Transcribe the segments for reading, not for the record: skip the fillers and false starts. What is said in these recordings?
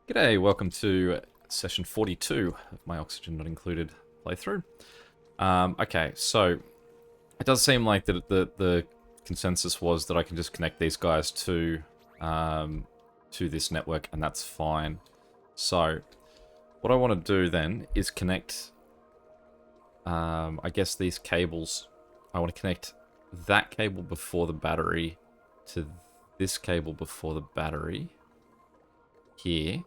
G'day, welcome to session 42 of my Oxygen Not Included playthrough. Okay, so it does seem like the consensus was that I can just connect these guys to this network, and that's fine. So what I want to do then is connect, I guess these cables. I want to connect that cable before the battery to this cable before the battery here,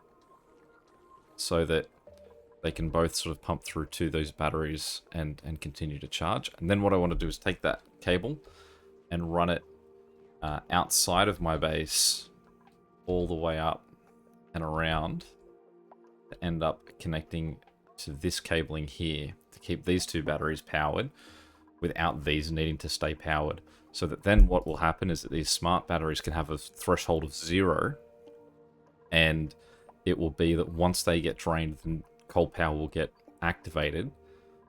so that they can both sort of pump through to those batteries and continue to charge. And then what I want to do is take that cable and run it outside of my base all the way up and around to end up connecting to this cabling here to keep these two batteries powered without these needing to stay powered. So that then what will happen is that these smart batteries can have a threshold of 0, and it will be that once they get drained, then coal power will get activated.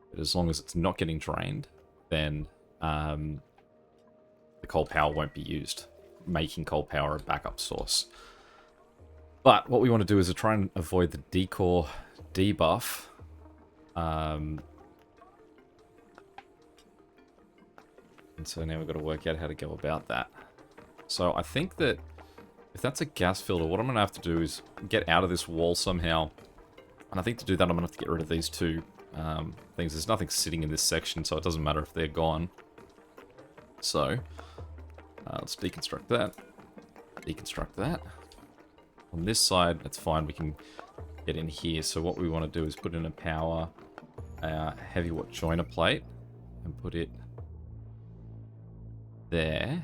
But as long as it's not getting drained, then the coal power won't be used, making coal power a backup source. But what we want to do is to try and avoid the decore debuff. And so now we've got to work out how to go about that. So I think that if that's a gas filter, what I'm going to have to do is get out of this wall somehow. And I think to do that, I'm going to have to get rid of these two things. There's nothing sitting in this section, so it doesn't matter if they're gone. So, let's deconstruct that. Deconstruct that. On this side, that's fine. We can get in here. So what we want to do is put in a power heavy watt joiner plate and put it there.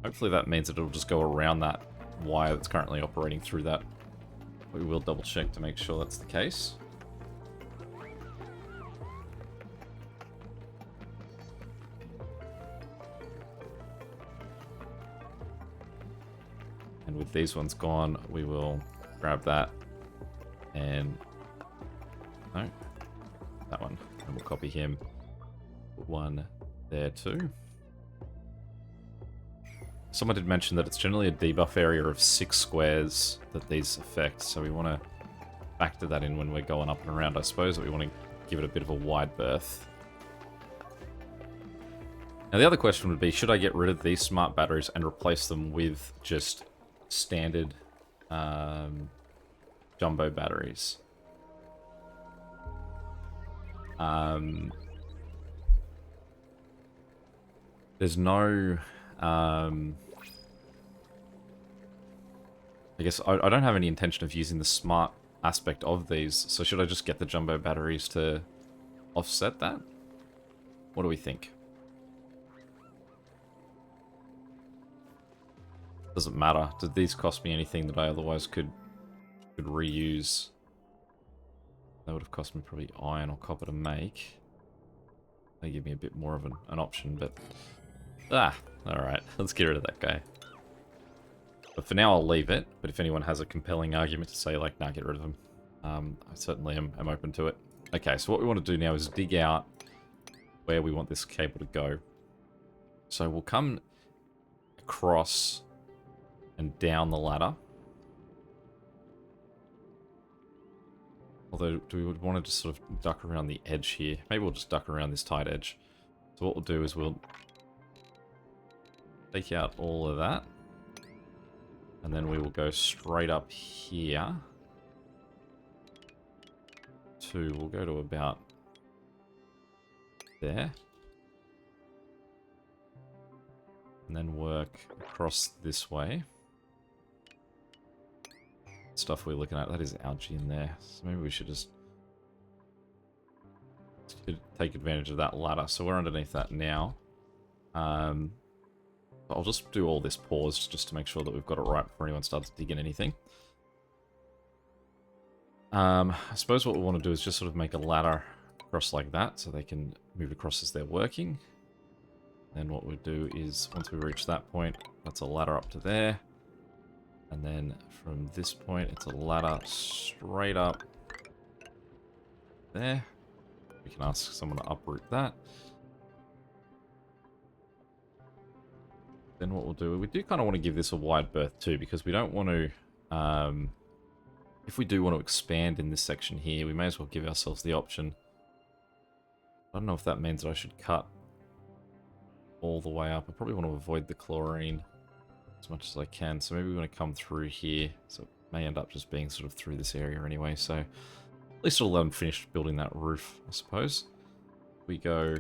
Hopefully that means that it'll just go around that wire that's currently operating through that. We will double check to make sure that's the case. And with these ones gone, we will grab that and... no, that one. And we'll copy him. Put one there too. Someone did mention that it's generally a debuff area of 6 squares that these affect, so we want to factor that in when we're going up and around. I suppose that we want to give it a bit of a wide berth. Now the other question would be, should I get rid of these smart batteries and replace them with just standard jumbo batteries? There's no... I guess I don't have any intention of using the smart aspect of these, so should I just get the jumbo batteries to offset that? What do we think? Doesn't matter. Did these cost me anything that I otherwise could reuse? That would have cost me probably iron or copper to make. They give me a bit more of an option, but... alright. Let's get rid of that guy. But for now, I'll leave it. But if anyone has a compelling argument to say, like, nah, get rid of them, I certainly am open to it. Okay, so what we want to do now is dig out where we want this cable to go. So we'll come across and down the ladder. Although, do we want to just sort of duck around the edge here? Maybe we'll just duck around this tight edge. So what we'll do is we'll take out all of that. And then we will go straight up here to, we'll go to about there. And then work across this way. Stuff we're looking at, that is algae in there. So maybe we should just take advantage of that ladder. So we're underneath that now. I'll just do all this paused just to make sure that we've got it right before anyone starts digging anything. I suppose what we want to do is just sort of make a ladder across like that so they can move across as they're working. Then what we do is, once we reach that point, that's a ladder up to there. And then from this point, it's a ladder straight up there. We can ask someone to uproot that. Then what we'll do, we do kind of want to give this a wide berth too, because we don't want to if we do want to expand in this section here, we may as well give ourselves the option. I don't know if that means that I should cut all the way up. I probably want to avoid the chlorine as much as I can. So maybe we want to come through here. So it may end up just being sort of through this area anyway. So at least it'll let them finish building that roof, I suppose. We go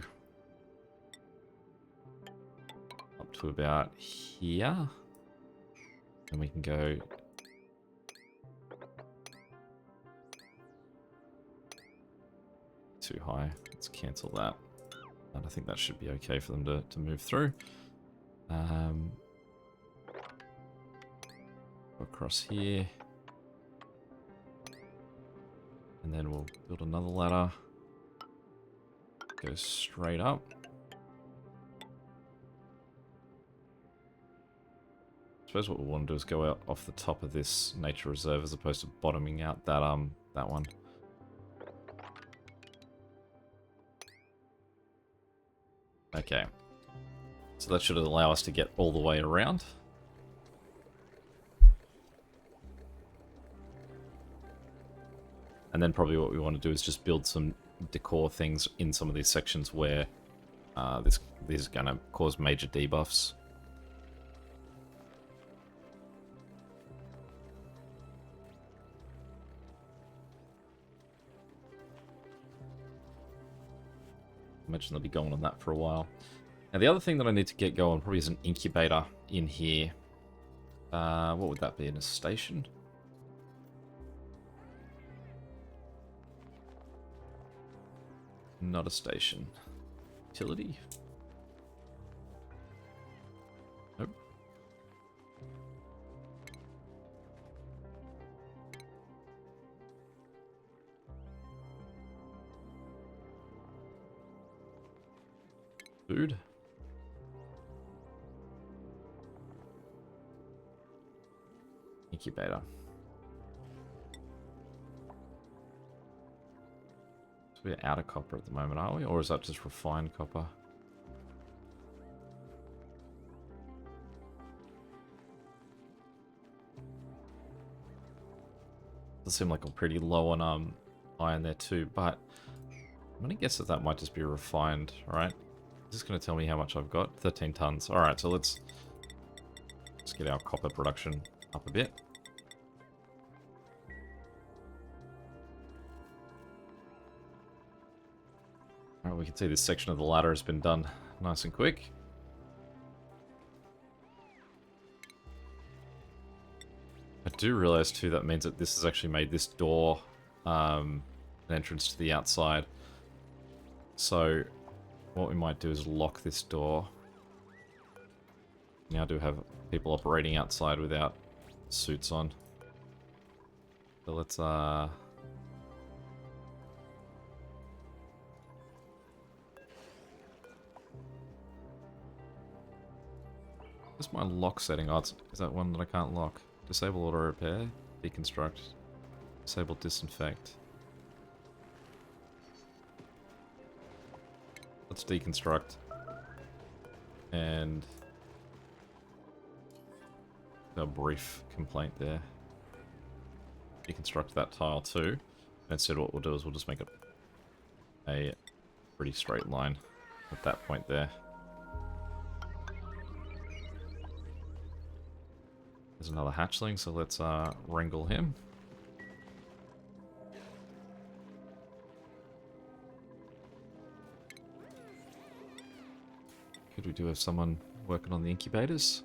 up to about here. And we can go too high. Let's cancel that. And I think that should be okay for them to move through. Across here. And then we'll build another ladder. Go straight up. I suppose what we want to do is go out off the top of this nature reserve as opposed to bottoming out that that one. Okay. So that should allow us to get all the way around. And then probably what we want to do is just build some decor things in some of these sections where this is going to cause major debuffs. I imagine they'll be going on that for a while. Now the other thing that I need to get going probably is an incubator in here. What would that be, in a station? Not a station. Utility? Nope. Food? Incubator. So we're out of copper at the moment, are we? Or is that just refined copper? Does seem like I'm pretty low on iron there too, but I'm gonna guess that that might just be refined, right? Is this gonna tell me how much I've got? 13 tons. Alright, so let's get our copper production up a bit. Alright, we can see this section of the ladder has been done nice and quick. I do realize too that means that this has actually made this door an entrance to the outside. So what we might do is lock this door. Now do have people operating outside without suits on. So let's what's my lock setting? Oh, is that one that I can't lock? Disable auto repair, deconstruct, disable disinfect. Let's deconstruct. And a brief complaint there. Deconstruct that tile too. And instead what we'll do is we'll just make it a pretty straight line at that point there. There's another hatchling, so let's wrangle him. Could we do have someone working on the incubators?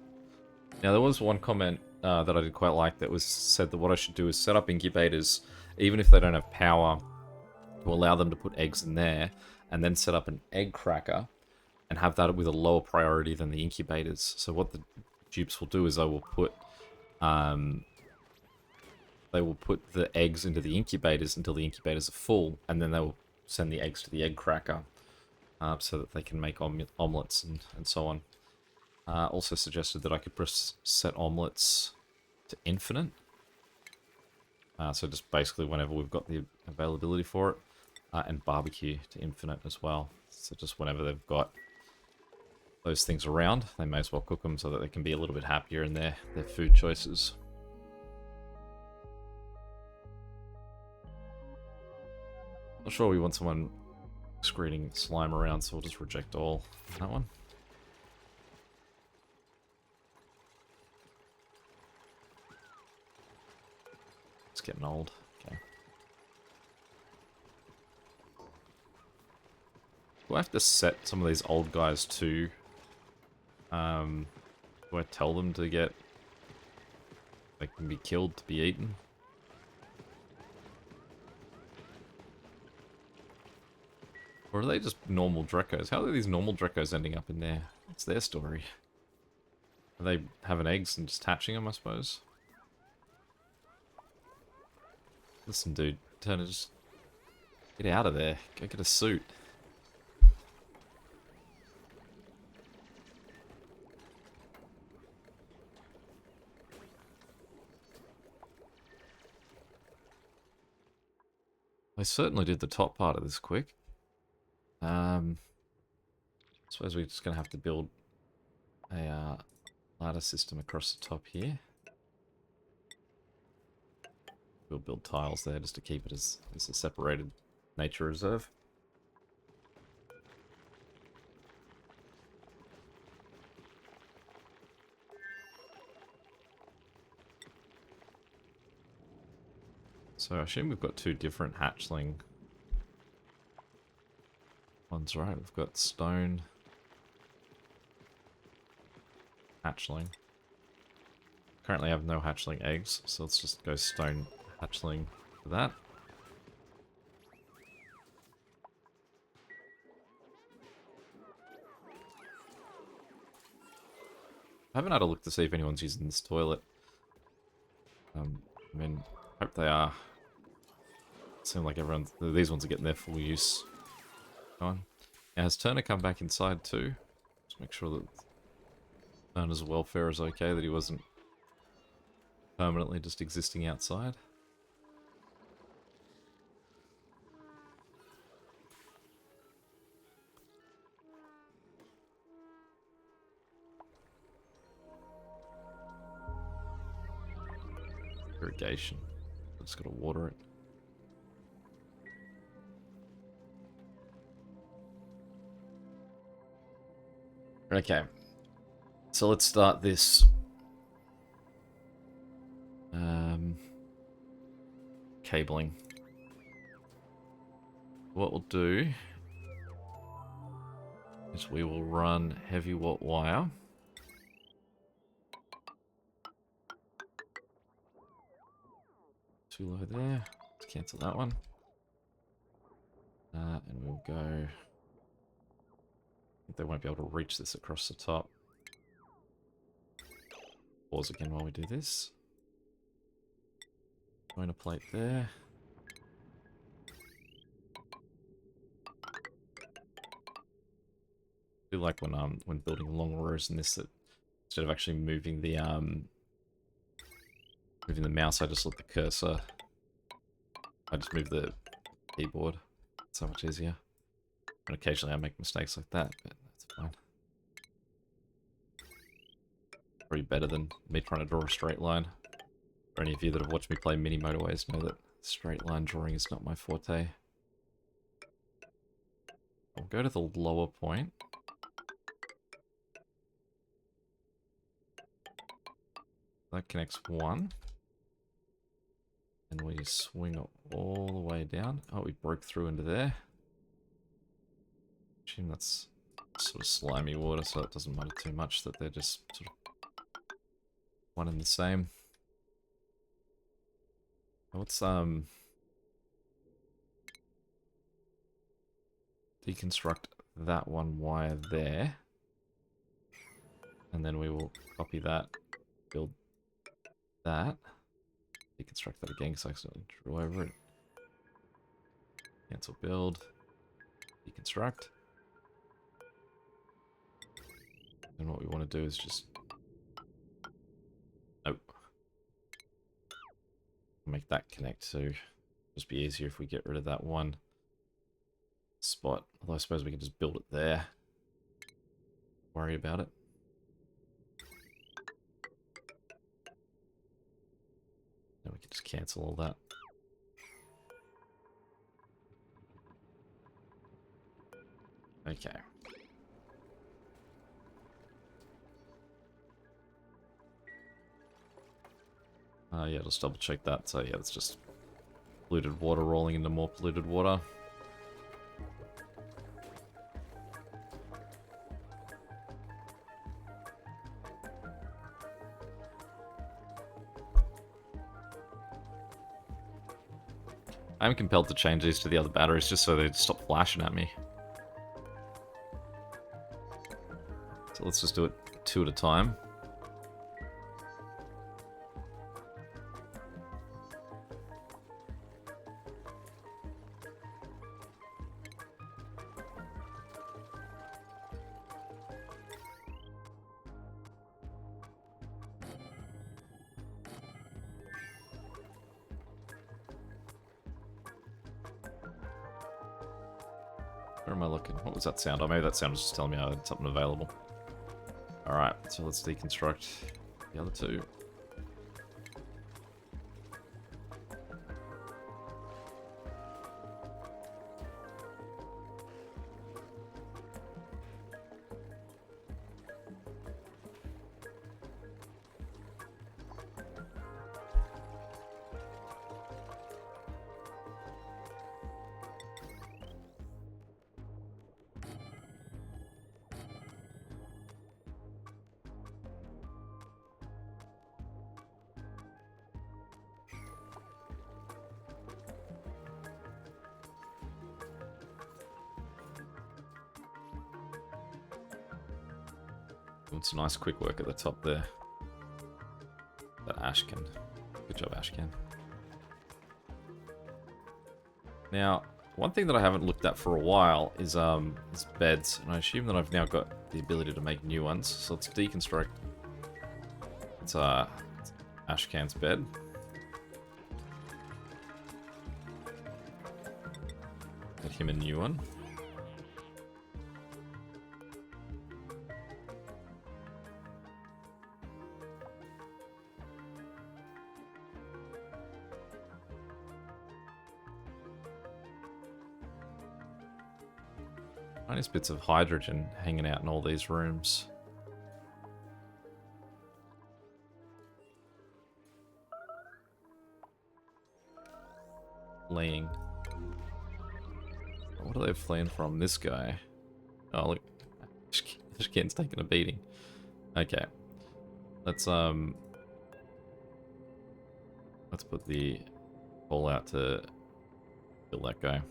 Now there was one comment that I did quite like that was said that what I should do is set up incubators, even if they don't have power, to allow them to put eggs in there, and then set up an egg cracker and have that with a lower priority than the incubators. So what the dupes will do is they will put the eggs into the incubators until the incubators are full, and then they will send the eggs to the egg cracker so that they can make omelets and so on. Also suggested that I could set omelets to infinite. So just basically whenever we've got the availability for it. And barbecue to infinite as well. So just whenever they've got those things around, they may as well cook them so that they can be a little bit happier in their food choices. Not sure we want someone excreting slime around, so we'll just reject all. That one. It's getting old. Okay. Do I have to set some of these old guys to... do I tell them to get... They can be killed to be eaten? Or are they just normal Drekos? How are these normal Drekos ending up in there? What's their story? Are they having eggs and just hatching them, I suppose? Listen, dude. Turner, just... Get out of there. Go get a suit. I certainly did the top part of this quick. I suppose we're just going to have to build a ladder system across the top here. We'll build tiles there just to keep it as a separated nature reserve. So I assume we've got two different hatchling ones, right? We've got stone hatchling. Currently have no hatchling eggs, so let's just go stone hatchling for that. I haven't had a look to see if anyone's using this toilet. I mean, hope they are. Seem like these ones are getting their full use on. Now, has Turner come back inside too? Just make sure that Turner's welfare is okay, that he wasn't permanently just existing outside. Irrigation. Just gotta water it. Okay. So let's start this cabling. What we'll do is we will run heavy watt wire. Too low there. Let's cancel that one. And we'll go... I think they won't be able to reach this across the top. Pause again while we do this. Join a plate there. I feel like when building long rows in this, that instead of actually moving the mouse, I just let the cursor. I just move the keyboard. It's so much easier. And occasionally I make mistakes like that, but that's fine. Probably better than me trying to draw a straight line. For any of you that have watched me play mini motorways know that straight line drawing is not my forte. I'll go to the lower point. That connects one. And we swing all the way down. Oh, we broke through into there. I assume that's sort of slimy water, so it doesn't matter too much that they're just sort of one and the same. Let's deconstruct that one wire there. And then we will copy that, build that. Deconstruct that again because I accidentally drew over it. Cancel build. Deconstruct. And what we want to do is just... Nope. Make that connect, so just be easier if we get rid of that one spot. Although I suppose we can just build it there. Worry about it. Then we can just cancel all that. Okay. Yeah, just double check that. So yeah, it's just polluted water rolling into more polluted water. I'm compelled to change these to the other batteries just so they stop flashing at me. So let's just do it 2 at a time. Where am I looking? What was that sound? Oh, maybe that sound was just telling me I had something available. Alright, so let's deconstruct the other 2. It's a nice quick work at the top there. That Ashcan. Good job, Ashcan. Now, one thing that I haven't looked at for a while is beds, and I assume that I've now got the ability to make new ones. So let's deconstruct. It's Ashcan's bed. Get him a new one. Nice bits of hydrogen hanging out in all these rooms. Fleeing. What are they fleeing from? This guy. Oh, look. Ashcan's taking a beating. Okay. Let's put the ball out to kill that guy.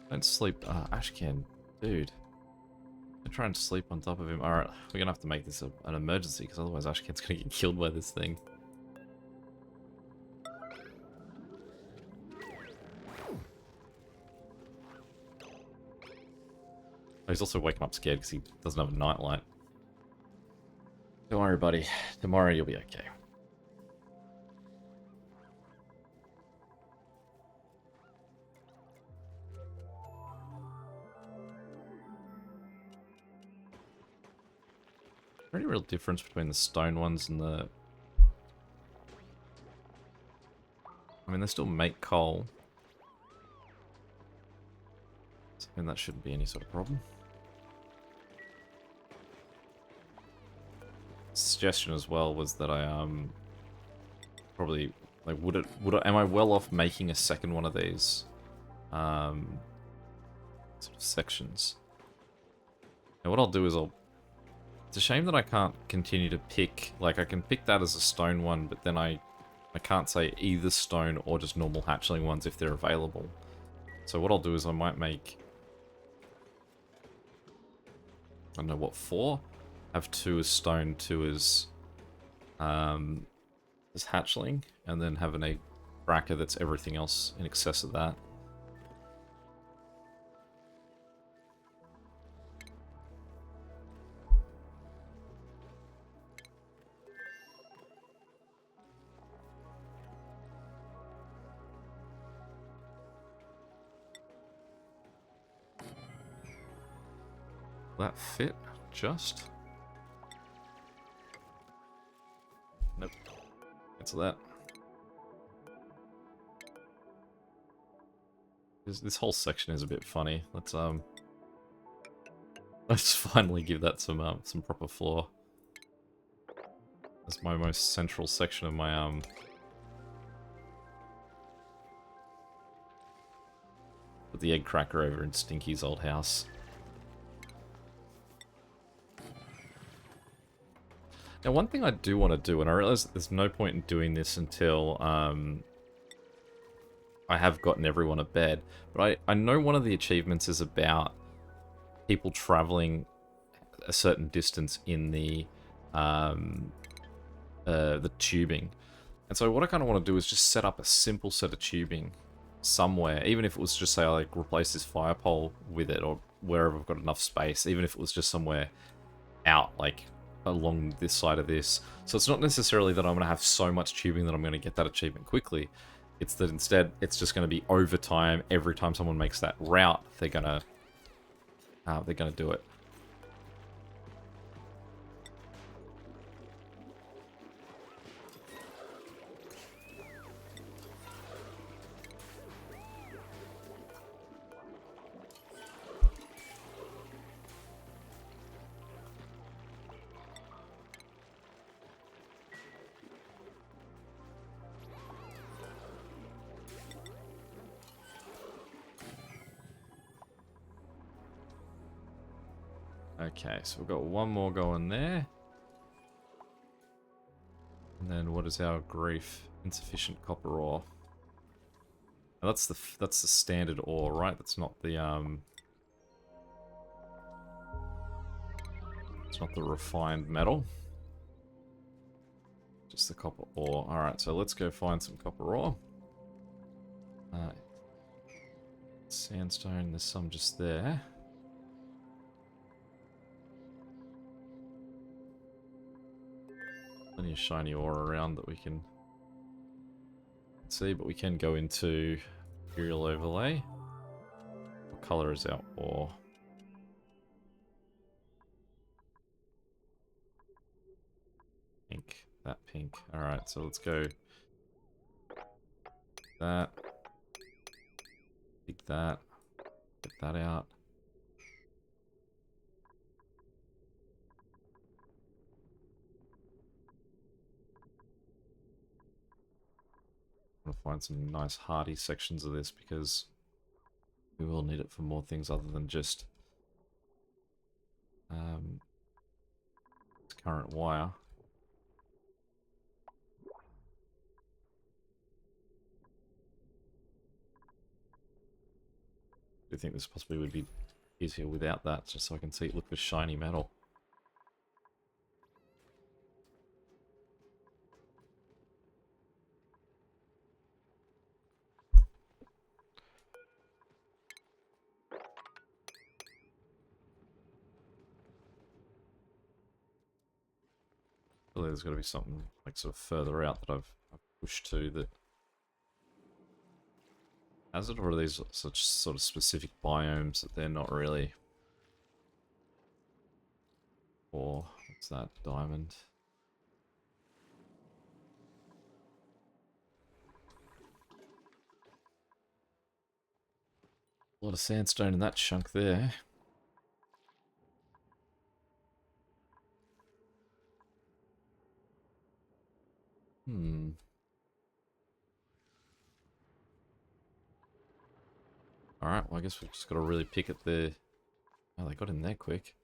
Don't sleep. Ashcan. Dude. I'm trying to sleep on top of him. Alright, we're gonna have to make this an emergency, because otherwise Ashcan's gonna get killed by this thing. He's also waking up scared because he doesn't have a nightlight. Don't worry, buddy. Tomorrow you'll be okay. Any real difference between the stone ones and the... I mean, they still make coal. So, I mean, that shouldn't be any sort of problem. Suggestion as well was that I probably like am I well off making a second one of these sort of sections? And what I'll do is it's a shame that I can't continue to pick, like I can pick that as a stone one, but then I can't say either stone or just normal hatchling ones if they're available. So what I'll do is I might make, I don't know what, 4? Have 2 as stone, 2 as hatchling, and then have an egg cracker that's everything else in excess of that. That fit just? Nope. Cancel that. This whole section is a bit funny. Let's finally give that some proper floor. That's my most central section of my Put the egg cracker over in Stinky's old house. Now, one thing I do want to do, and I realize that there's no point in doing this until I have gotten everyone to bed, but I know one of the achievements is about people traveling a certain distance in the tubing. And so what I kind of want to do is just set up a simple set of tubing somewhere, even if it was just say I like replace this fire pole with it, or wherever I've got enough space, even if it was just somewhere out, like along this side of this. So it's not necessarily that I'm going to have so much tubing that I'm going to get that achievement quickly. It's that instead it's just going to be over time. Every time someone makes that route, they're gonna do it. Okay, so we've got one more going there. And then what is our grief? Insufficient copper ore. Now that's the standard ore, right? That's not the it's not the refined metal. Just the copper ore. Alright, so let's go find some copper ore. Sandstone, there's some just there. Plenty of shiny ore around that we can see, but we can go into Imperial Overlay. What color is our ore? Pink. That pink. Alright, so let's go. That. Pick that. Get that out. I'm gonna find some nice hardy sections of this because we will need it for more things other than just its current wire. I do think this possibly would be easier without that, just so I can see it look for shiny metal. Surely there's got to be something like sort of further out that I've pushed to that has it, or are these such sort of specific biomes that they're not really? Or what's that? Diamond. A lot of sandstone in that chunk there. Alright, well I guess we've just got to really pick at the... Oh, they got in there quick.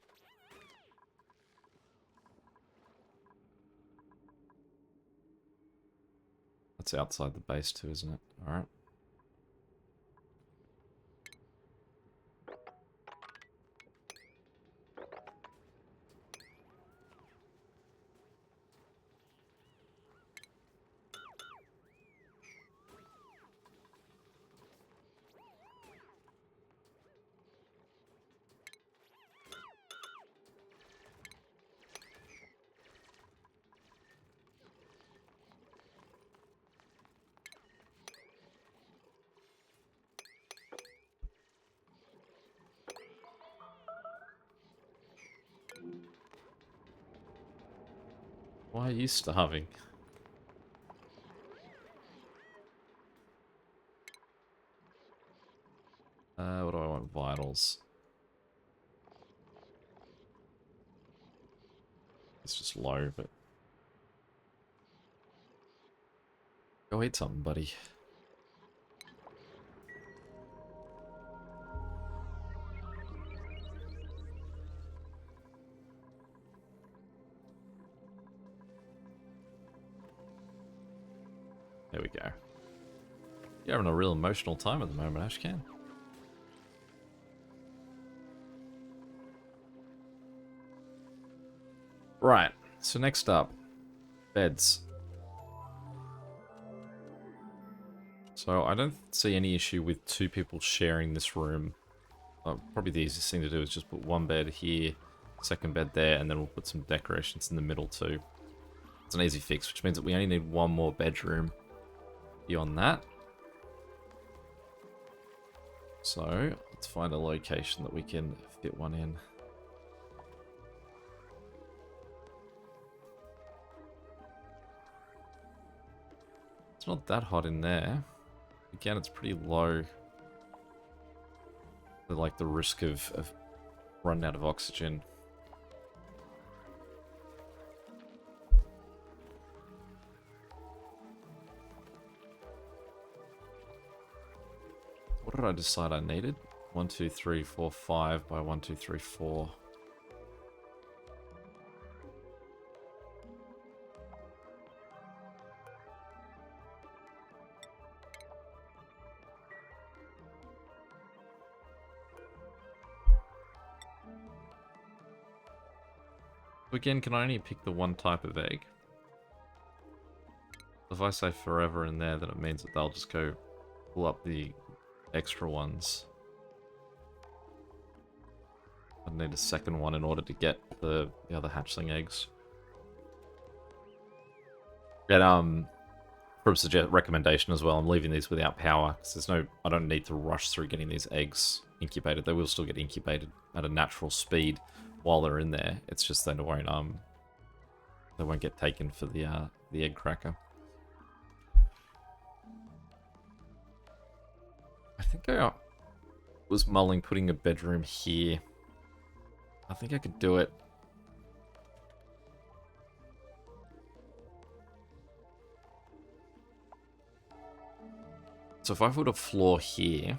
That's outside the base too, isn't it? Alright. Why are you starving? What do I want? Vitals. It's just low, but... Go eat something, buddy. There we go. You're having a real emotional time at the moment, Ashcan. Right, so next up, beds. So I don't see any issue with two people sharing this room. Probably the easiest thing to do is just put one bed here, second bed there, and then we'll put some decorations in the middle too. It's an easy fix, which means that we only need one more bedroom beyond that. So let's find a location that we can fit one in. It's not that hot in there. Again, it's pretty low. Like the risk of running out of oxygen. What did I decide I needed? 1, 2, 3, 4, 5 by 1, 2, 3, 4. Again, can I only pick the one type of egg? If I say forever in there, then it means that they'll just go pull up the extra ones. I need a second one in order to get the other hatchling eggs. And from recommendation as well, I'm leaving these without power because there's no. I don't need to rush through getting these eggs incubated. They will still get incubated at a natural speed while they're in there. It's just they won't get taken for the egg cracker. I think I was mulling putting a bedroom here. I think I could do it. So if I put a floor here,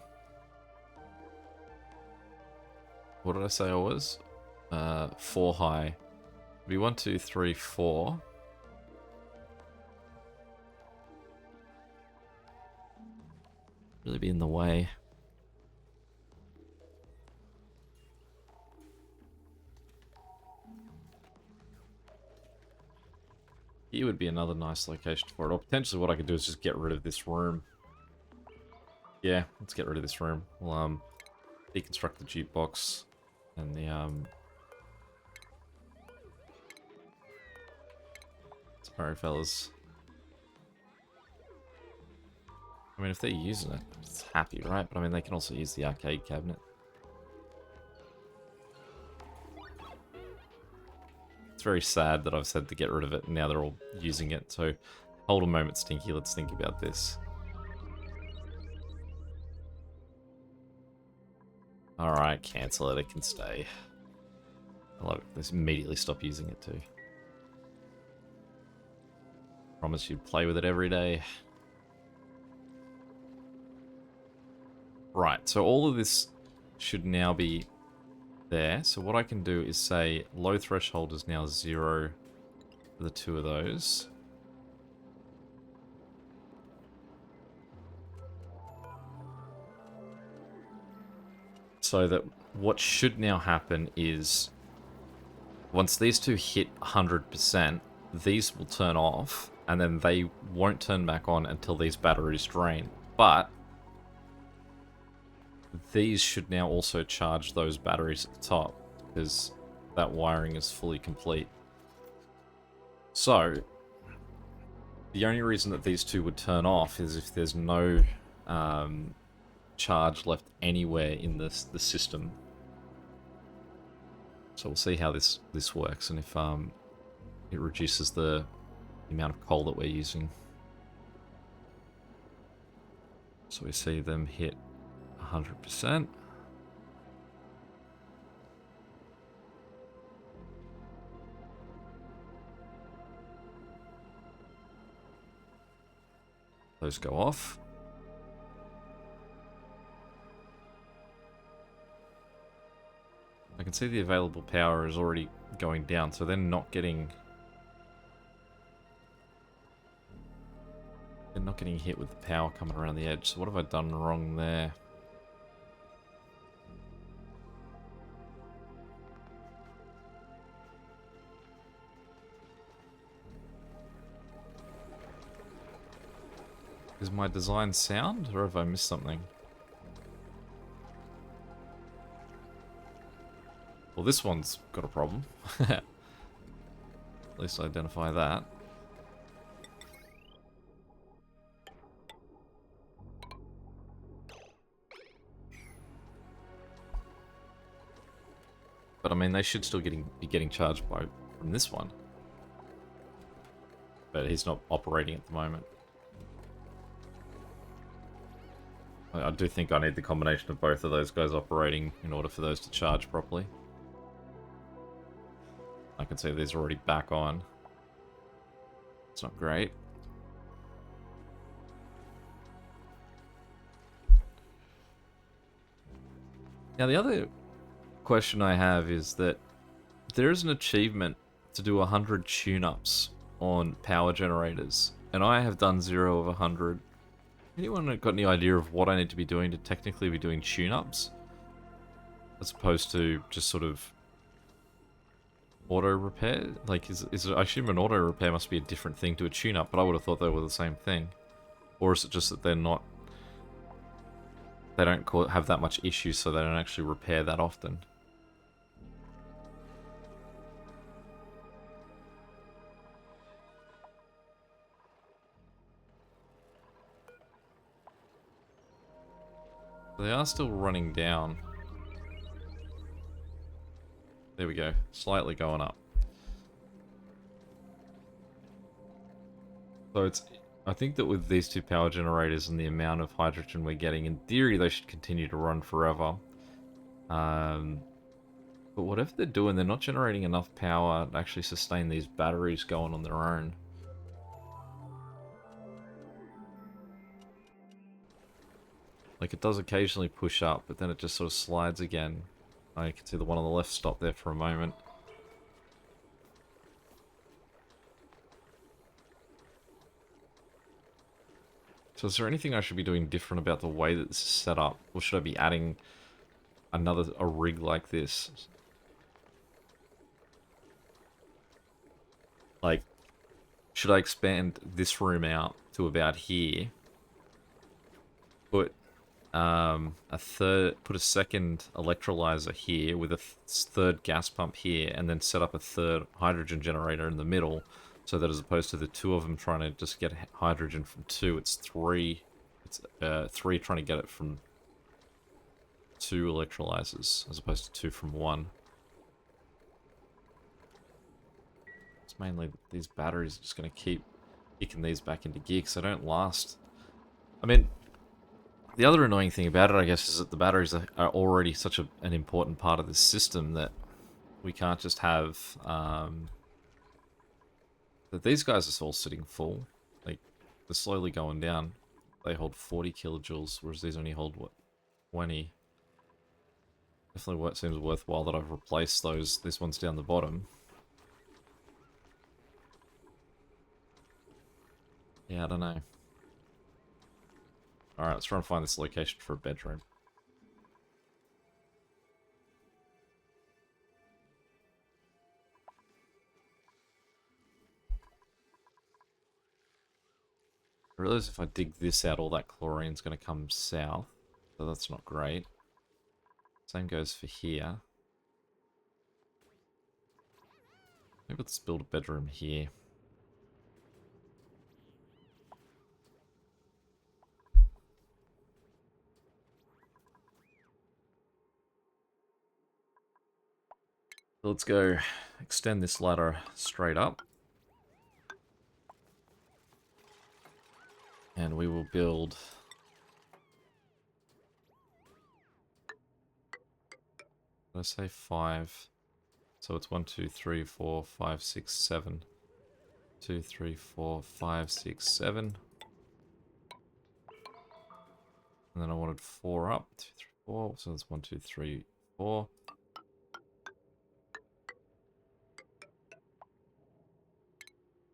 what did I say I was? 4 high. It'd be 1, 2, 3, 4. Really be in the way. Here would be another nice location for it. Or potentially what I could do is just get rid of this room. Yeah, let's get rid of this room. We'll deconstruct the jukebox and the sorry fellas. I mean, if they're using it, it's happy, right? But I mean, they can also use the arcade cabinet. It's very sad that I've said to get rid of it and now they're all using it. So hold a moment, Stinky. Let's think about this. Alright, cancel it. It can stay. I love it. Let's immediately stop using it too. Promise you'd play with it every day. Right, so all of this should now be there. So what I can do is say low threshold is now 0 for the two of those. So that what should now happen is once these two hit 100%, these will turn off and then they won't turn back on until these batteries drain. But these should now also charge those batteries at the top because that wiring is fully complete. So the only reason that these two would turn off is if there's no charge left anywhere in the system. So we'll see how this works and if it reduces the amount of coal that we're using. So we see them hit 100%. Those go off. I can see the available power is already going down, so they're not getting... They're not getting hit with the power coming around the edge. So what have I done wrong there? Is my design sound, or have I missed something? Well, this one's got a problem. At least identify that. But I mean, they should still be getting charged from this one. But he's not operating at the moment. I do think I need the combination of both of those guys operating in order for those to charge properly. I can see these are already back on. It's not great. Now the other question I have is that there is an achievement to do 100 tune-ups on power generators, and I have done 0 of 100. Anyone got any idea of what I need to be doing to technically be doing tune-ups? As opposed to just sort of auto repair? Like, I assume an auto repair must be a different thing to a tune-up, but I would have thought they were the same thing. Or is it just that they're not... They don't have that much issue, so they don't actually repair that often? They are still running down. There we go. Slightly going up. So I think that with these two power generators and the amount of hydrogen we're getting, in theory they should continue to run forever. But whatever they're doing, they're not generating enough power to actually sustain these batteries going on their own. Like, it does occasionally push up, but then it just sort of slides again. I can see the one on the left stop there for a moment. So is there anything I should be doing different about the way that this is set up? Or should I be adding a rig like this? Like, should I expand this room out to about here? Put put a second electrolyzer here with a third gas pump here, and then set up a third hydrogen generator in the middle, so that as opposed to the two of them trying to just get hydrogen from two, it's three. It's three trying to get it from two electrolyzers as opposed to two from one. It's mainly these batteries are just going to keep kicking these back into gear because they don't last. I mean, the other annoying thing about it, I guess, is that the batteries are already such an important part of this system that we can't just have... that these guys are all sitting full. Like, they're slowly going down. They hold 40 kilojoules, whereas these only hold, what, 20? Definitely seems worthwhile that I've replaced this one's down the bottom. Yeah, I don't know. Alright, let's try and find this location for a bedroom. I realize if I dig this out, all that chlorine's going to come south. So that's not great. Same goes for here. Maybe let's build a bedroom here. Let's go extend this ladder straight up. And we will build Let's say 5. So it's 1, 2, 3, 4, 5, 6, 7. 2, 3, 4, 5, 6, 7. And then I wanted 4 up. 2, 3, 4. So that's 1, 2, 3, 4.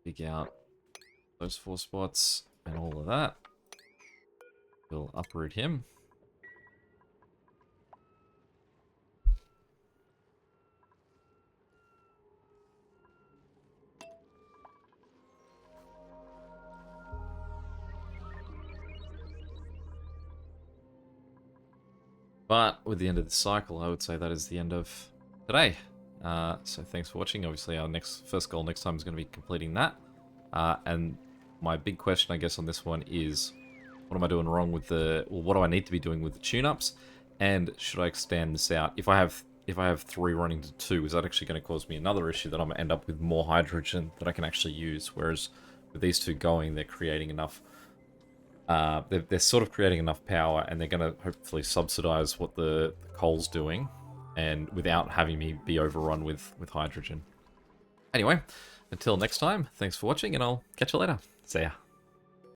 Dig out those 4 spots and all of that. We'll uproot him. But with the end of the cycle, I would say that is the end of today. So thanks for watching. Obviously, our first goal next time is going to be completing that. And my big question, I guess, on this one is, what am I doing wrong with what do I need to be doing with the tune-ups? And should I extend this out? If I have 3 running to 2, is that actually going to cause me another issue that I'm going to end up with more hydrogen that I can actually use? Whereas with these 2 going, they're creating enough. They're sort of creating enough power, and they're going to hopefully subsidize what the coal's doing, and without having me be overrun with hydrogen. Anyway, until next time, thanks for watching, and I'll catch you later. See ya.